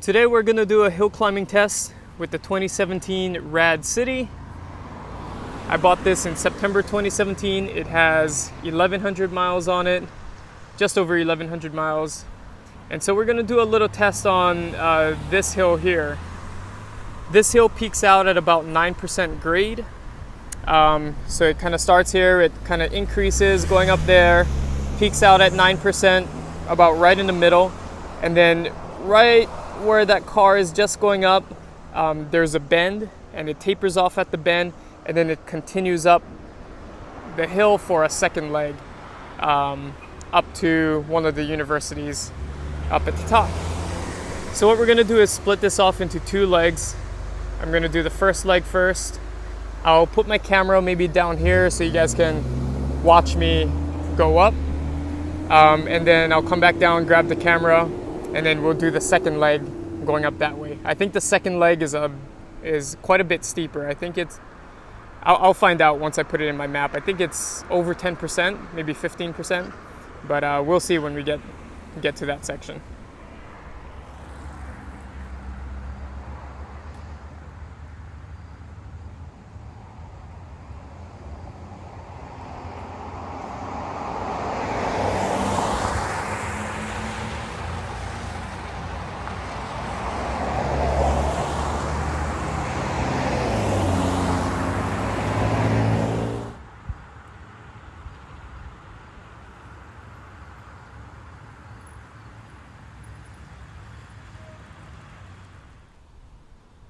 Today we're going to do a hill climbing test with the 2017 RadCity. I bought this in September 2017. It has 1,100 miles on it, just over 1,100 miles. And so we're going to do a little test on this hill here. This hill peaks out at about 9% grade. So it kind of starts here, it kind of increases going up there, peaks out at 9%, about right in the middle. And then right where that car is just going up, there's a bend and it tapers off at the bend, and then it continues up the hill for a second leg up to one of the universities up at the top. So what we're going to do is split this off into two legs. I'm going to do the first leg first. I'll put my camera maybe down here so you guys can watch me go up, and then I'll come back down, grab the camera, and then we'll do the second leg going up that way. I think the second leg is quite a bit steeper. I think it's, I'll find out once I put it in my map. I think it's over 10%, maybe 15%, but we'll see when we get to that section.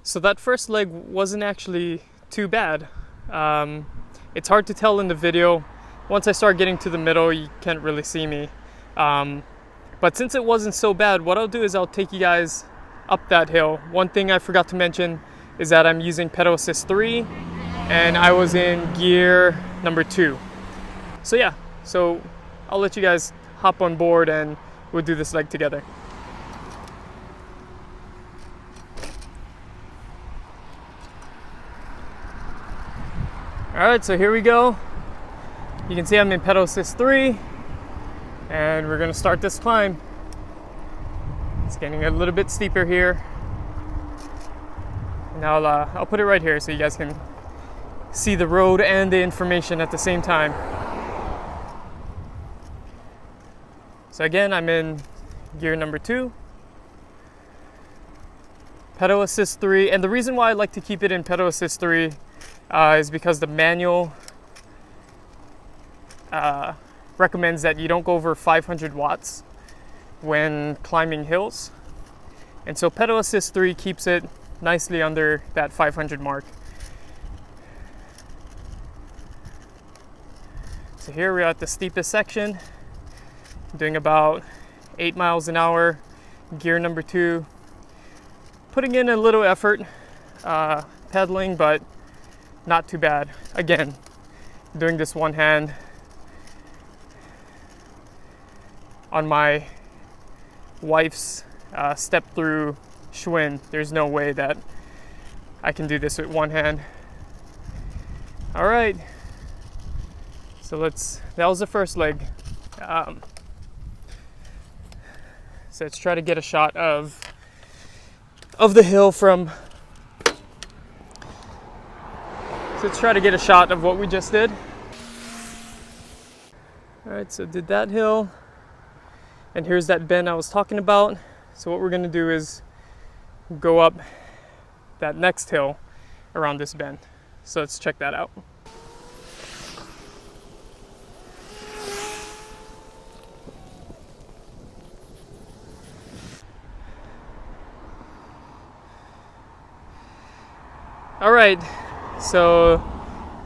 So that first leg wasn't actually too bad. It's hard to tell in the video. Once I start getting to the middle, you can't really see me. But since it wasn't so bad, what I'll do is I'll take you guys up that hill. One thing I forgot to mention is that I'm using pedal assist 3 and I was in gear number 2. So yeah, so I'll let you guys hop on board and we'll do this leg together. Alright, so here we go. You can see I'm in pedal assist 3 and we're gonna start this climb. It's getting a little bit steeper here. And I'll put it right here so you guys can see the road and the information at the same time. So again, I'm in gear number 2. Pedal assist 3, and the reason why I like to keep it in pedal assist 3 is because the manual recommends that you don't go over 500 watts when climbing hills. And so pedal assist 3 keeps it nicely under that 500 mark. So here we're at the steepest section, doing about 8 miles an hour, gear number 2. Putting in a little effort pedaling, but not too bad. Again, doing this one hand on my wife's step through Schwinn. There's no way that I can do this with one hand. All right, so that was the first leg. So let's try to get a shot of the hill from. So let's try to get a shot of what we just did. All right, so did that hill, and here's that bend I was talking about. So what we're gonna do is go up that next hill around this bend. So let's check that out. All right, so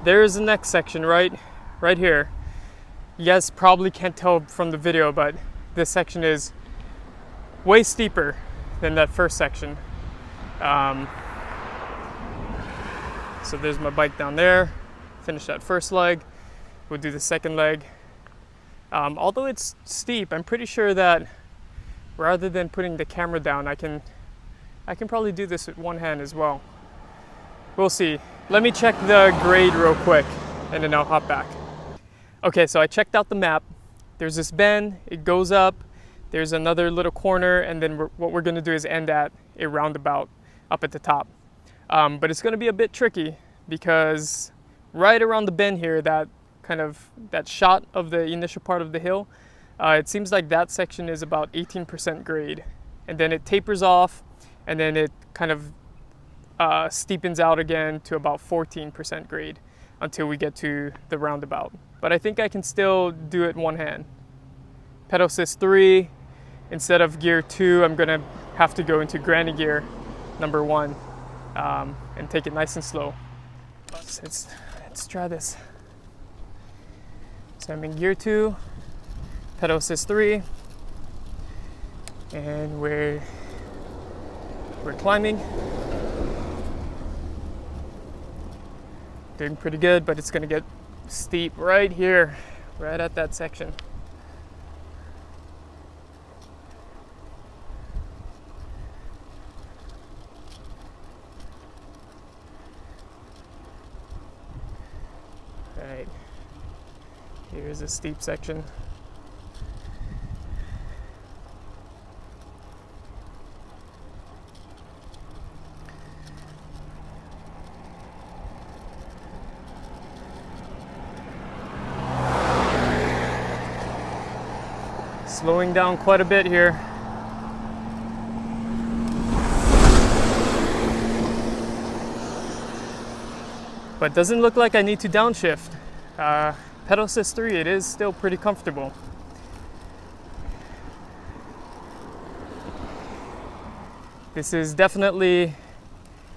there's the next section right here. You guys probably can't tell from the video, but this section is way steeper than that first section. So there's my bike down there. Finish that first leg. We'll do the second leg. Although it's steep, I'm pretty sure that rather than putting the camera down, I can probably do this with one hand as well. We'll see. Let me check the grade real quick and then I'll hop back. Okay, so I checked out the map. There's this bend, it goes up, There's another little corner, and then what we're gonna do is end at a roundabout up at the top. But it's gonna be a bit tricky because right around the bend here, that shot of the initial part of the hill, it seems like that section is about 18% grade, and then it tapers off, and then it kind of steepens out again to about 14% grade until we get to the roundabout. But I think I can still do it one hand. Pedal assist 3, instead of gear 2, I'm gonna have to go into granny gear number 1 and take it nice and slow. Let's try this. So I'm in gear 2, pedal assist 3, and we're climbing. Doing pretty good, but it's gonna get steep right here, right at that section. All right, here's a steep section. Slowing down quite a bit here. But doesn't look like I need to downshift. Pedal assist 3, it is still pretty comfortable. This is definitely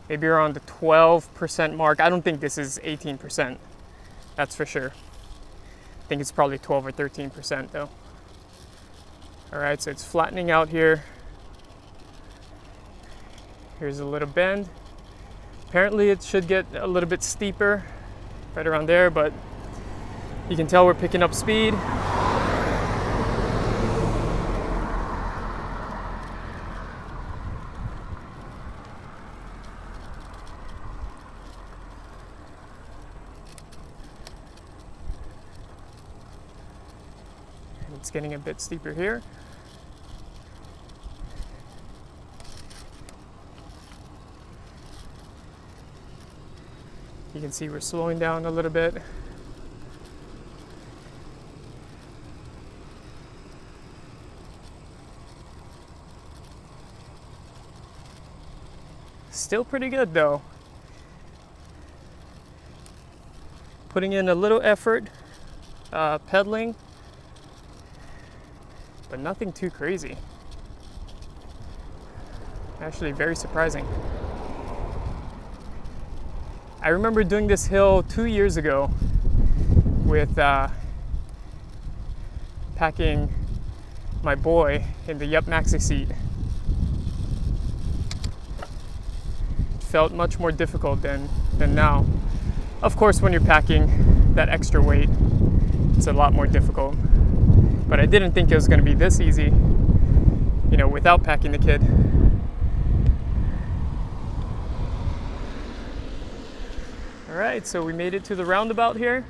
maybe around the 12% mark. I don't think this is 18%, that's for sure. I think it's probably 12 or 13% though. All right, so it's flattening out here. Here's a little bend. Apparently it should get a little bit steeper right around there, but you can tell we're picking up speed. And it's getting a bit steeper here. You can see we're slowing down a little bit. Still pretty good though. Putting in a little effort, pedaling, but nothing too crazy. Actually very surprising. I remember doing this hill 2 years ago with packing my boy in the Yup Maxi seat. It felt much more difficult than now. Of course, when you're packing that extra weight, it's a lot more difficult. But I didn't think it was going to be this easy, you know, without packing the kid. All right, so we made it to the roundabout here,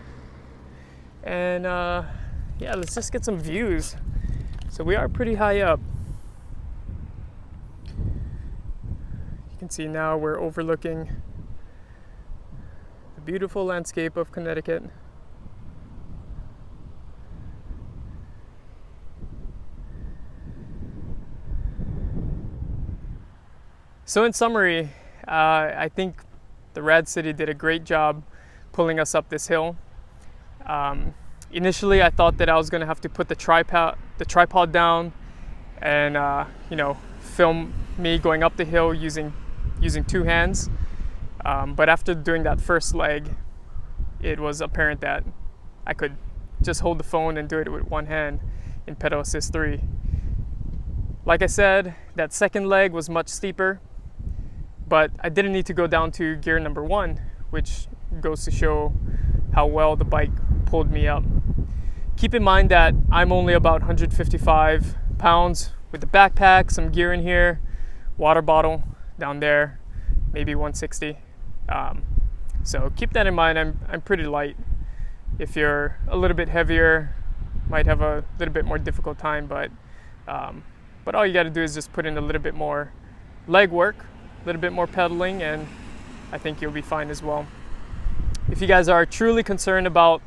and yeah, let's just get some views. So we are pretty high up. You can see now we're overlooking the beautiful landscape of Connecticut. So in summary, I think the RadCity did a great job pulling us up this hill. Initially, I thought that I was going to have to put the tripod down and you know, film me going up the hill using 2 hands. But after doing that first leg, it was apparent that I could just hold the phone and do it with 1 hand in pedal assist 3. Like I said, that second leg was much steeper, but I didn't need to go down to gear number 1, which goes to show how well the bike pulled me up. Keep in mind that I'm only about 155 pounds with the backpack, some gear in here, water bottle down there, maybe 160. So keep that in mind. I'm pretty light. If you're a little bit heavier, might have a little bit more difficult time, but But all you got to do is just put in a little bit more leg work, a little bit more pedaling, and I think you'll be fine as well. If you guys are truly concerned about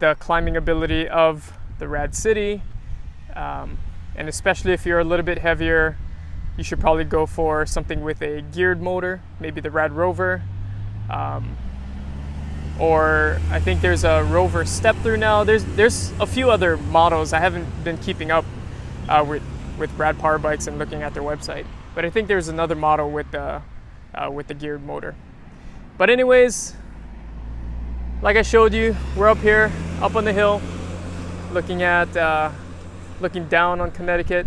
the climbing ability of the RadCity, and especially if you're a little bit heavier, you should probably go for something with a geared motor, maybe the Rad Rover, or I think there's a Rover step through now. There's a few other models. I haven't been keeping up with Rad Power Bikes and looking at their website, but I think there's another model with the geared motor. But anyways, like I showed you, we're up here, up on the hill, looking down on Connecticut.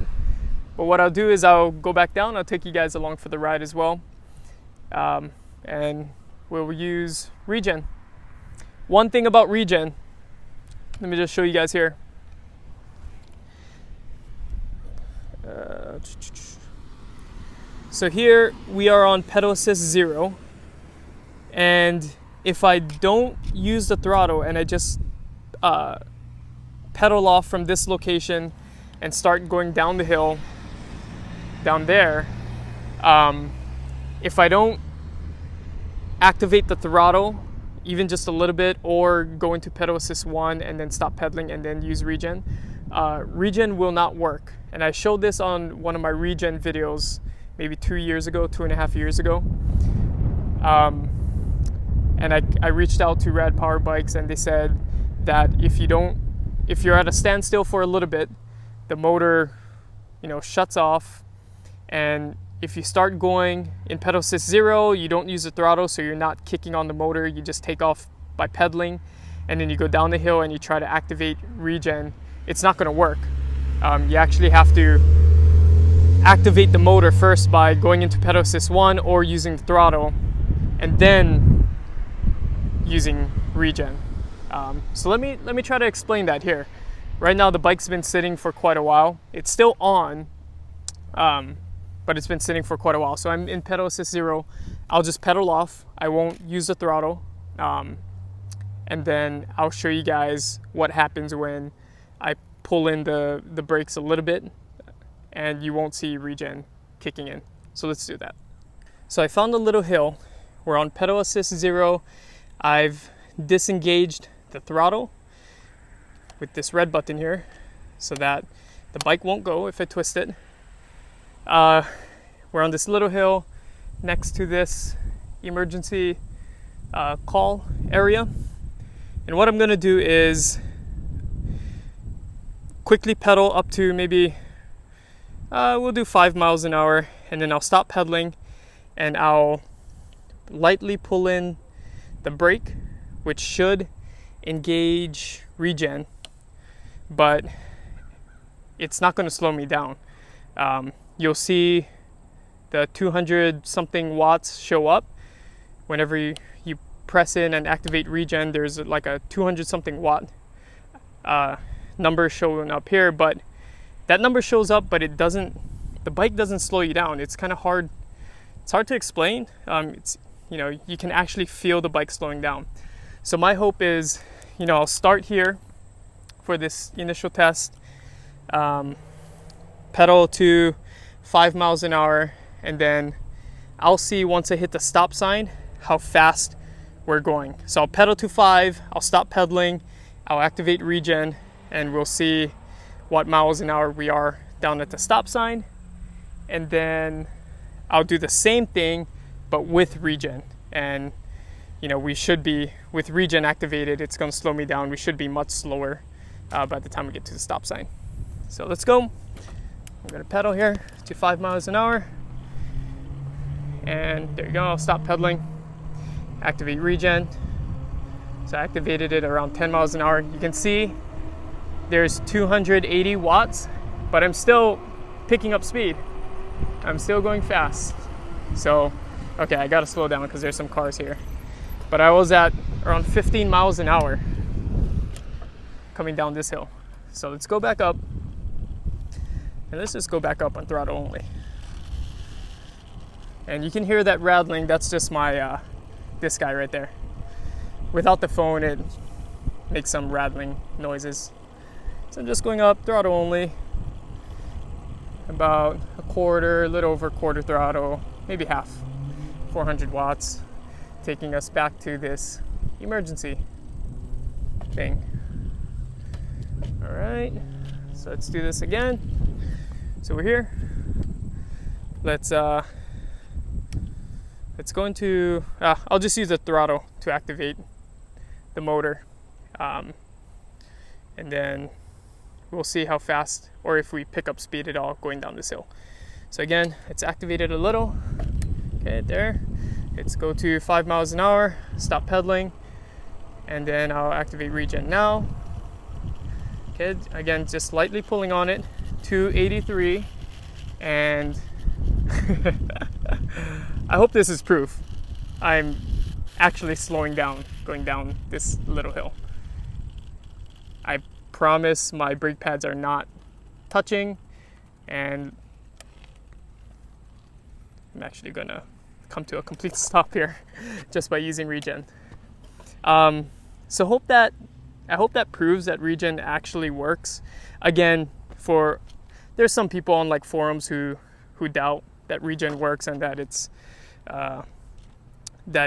But what I'll do is I'll go back down. I'll take you guys along for the ride as well, and we'll use Regen. One thing about Regen, let me just show you guys here. So here we are on pedal assist 0, and if I don't use the throttle and I just pedal off from this location and start going down the hill down there, if I don't activate the throttle even just a little bit, or go into pedal assist 1 and then stop pedaling and then use Regen, Regen will not work. And I showed this on one of my Regen videos maybe 2.5 years ago. And I reached out to Rad Power Bikes, and they said that if you're at a standstill for a little bit, the motor, shuts off. And if you start going in pedal assist 0, you don't use the throttle, so you're not kicking on the motor. You just take off by pedaling, and then you go down the hill and you try to activate Regen. It's not going to work. You actually have to activate the motor first by going into pedal assist 1 or using the throttle, and then using Regen. So let me try to explain that here. Right now the bike's been sitting for quite a while. It's still on, but it's been sitting for quite a while. So I'm in pedal assist 0. I'll just pedal off. I won't use the throttle, and then I'll show you guys what happens when I pull in the brakes a little bit, and you won't see Regen kicking in. So let's do that. So I found a little hill. We're on pedal assist 0. I've disengaged the throttle with this red button here so that the bike won't go if I twist it. We're on this little hill next to this emergency call area. And what I'm gonna do is quickly pedal up to maybe, we'll do 5 miles an hour, and then I'll stop pedaling and I'll lightly pull in the brake, which should engage Regen, but it's not going to slow me down. You'll see the 200 something watts show up whenever you press in and activate Regen. There's like a 200 something watt number showing up here, but that number shows up, but the bike doesn't slow you down. It's kind of hard. It's hard to explain. You can actually feel the bike slowing down. So my hope is, I'll start here for this initial test, pedal to 5 miles an hour, and then I'll see once I hit the stop sign how fast we're going. So I'll pedal to 5, I'll stop pedaling, I'll activate Regen, and we'll see what miles an hour we are down at the stop sign. And then I'll do the same thing but with Regen, and we should be, with Regen activated, it's going to slow me down. We should be much slower by the time we get to the stop sign. So let's go. I'm going to pedal here to 5 miles an hour, and there you go. I'll stop pedaling, activate Regen. So I activated it around 10 miles an hour. You can see there's 280 watts, but I'm still picking up speed. I'm still going fast. So okay, I gotta slow down because there's some cars here. But I was at around 15 miles an hour coming down this hill. So let's go back up. And let's just go back up on throttle only. And you can hear that rattling. That's just my, this guy right there. Without the phone, it makes some rattling noises. So I'm just going up, throttle only. about a quarter, a little over quarter throttle, maybe half, 400 watts, taking us back to this emergency thing. All right, so let's do this again. So we're here. Let's go into, I'll just use the throttle to activate the motor. And then we'll see how fast, or if we pick up speed at all going down this hill. So again, it's activated a little. Okay, there. Let's go to 5 miles an hour, stop pedaling, and then I'll activate regen now. Okay, again, just lightly pulling on it, 283, and I hope this is proof. I'm actually slowing down, going down this little hill. I promise my brake pads are not touching, and I'm actually gonna come to a complete stop here just by using regen. So I hope that proves that regen actually works. Again, there's some people on like forums who doubt that regen works and that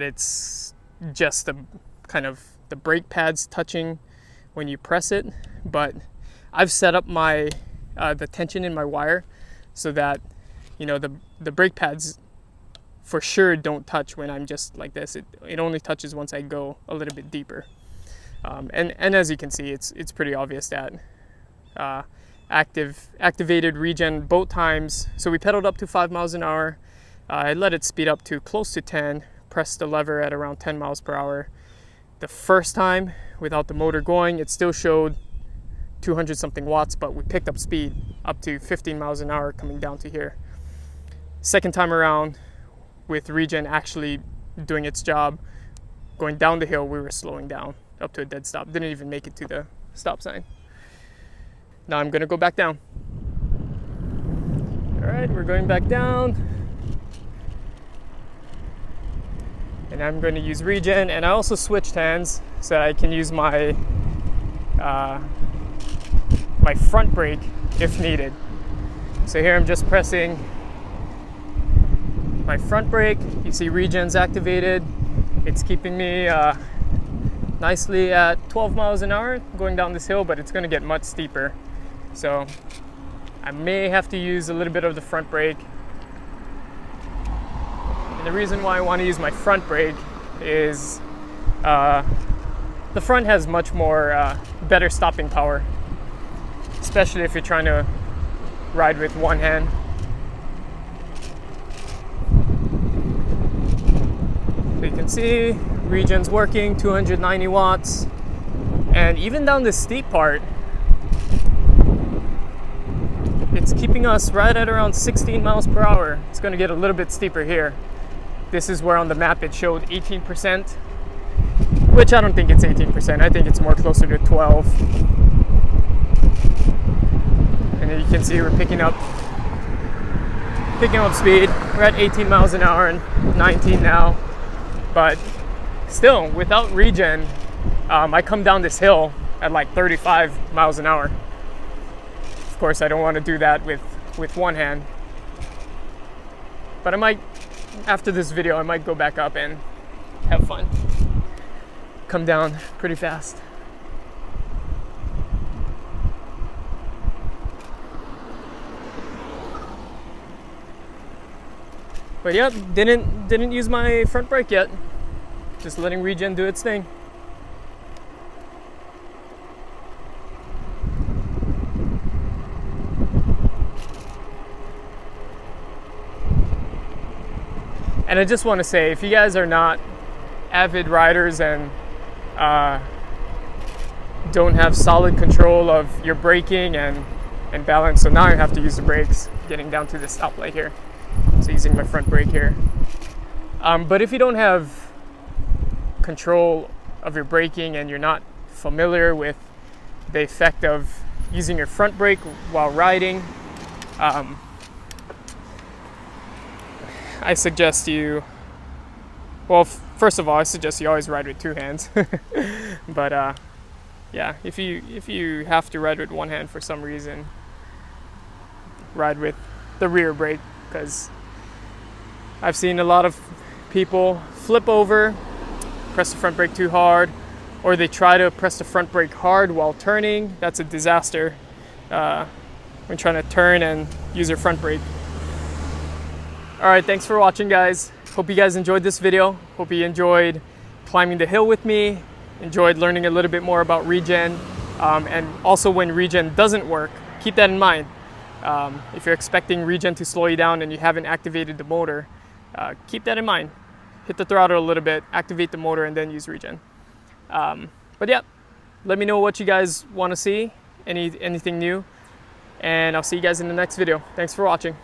it's just the kind of the brake pads touching when you press it. But I've set up my the tension in my wire so that, you know, the brake pads for sure don't touch when I'm just like this. It only touches once I go a little bit deeper. And as you can see, it's pretty obvious that activated regen both times. So we pedaled up to 5 miles an hour. I let it speed up to close to 10, pressed the lever at around 10 miles per hour. The first time without the motor going, it still showed 200 something watts, but we picked up speed up to 15 miles an hour coming down to here. Second time around, with regen actually doing its job, going down the hill, we were slowing down up to a dead stop. Didn't even make it to the stop sign. Now I'm gonna go back down. All right, we're going back down. And I'm going to use regen, and I also switched hands so I can use my my front brake if needed. So here I'm just pressing my front brake. You see regen's activated. It's keeping me nicely at 12 miles an hour going down this hill, but it's going to get much steeper. So I may have to use a little bit of the front brake. And the reason why I want to use my front brake is the front has much more better stopping power, especially if you're trying to ride with one hand. So you can see regen's working, 290 watts, and even down this steep part, it's keeping us right at around 16 miles per hour. It's going to get a little bit steeper here. This is where on the map it showed 18%, which I don't think it's 18%. I think it's more closer to 12. And then you can see we're picking up speed. We're at 18 miles an hour and 19 now. But still, without regen, I come down this hill at like 35 miles an hour. Of course, I don't want to do that with one hand. But I might, after this video, I might go back up and have fun. Come down pretty fast. But yep, didn't use my front brake yet. Just letting regen do its thing. And I just want to say, if you guys are not avid riders and don't have solid control of your braking and balance, so now I have to use the brakes getting down to the stoplight here. So using my front brake here. But if you don't have control of your braking and you're not familiar with the effect of using your front brake while riding, I suggest you, well, first of all, I suggest you always ride with two hands. But yeah, if you have to ride with one hand for some reason, ride with the rear brake, because I've seen a lot of people flip over, press the front brake too hard, or they try to press the front brake hard while turning. That's a disaster when trying to turn and use your front brake. All right, thanks for watching, guys. Hope you guys enjoyed this video. Hope you enjoyed climbing the hill with me, enjoyed learning a little bit more about regen, and also when regen doesn't work, keep that in mind. If you're expecting regen to slow you down and you haven't activated the motor, keep that in mind. Hit the throttle a little bit, activate the motor, and then use regen. But yeah, let me know what you guys want to see, anything new, and I'll see you guys in the next video. Thanks for watching.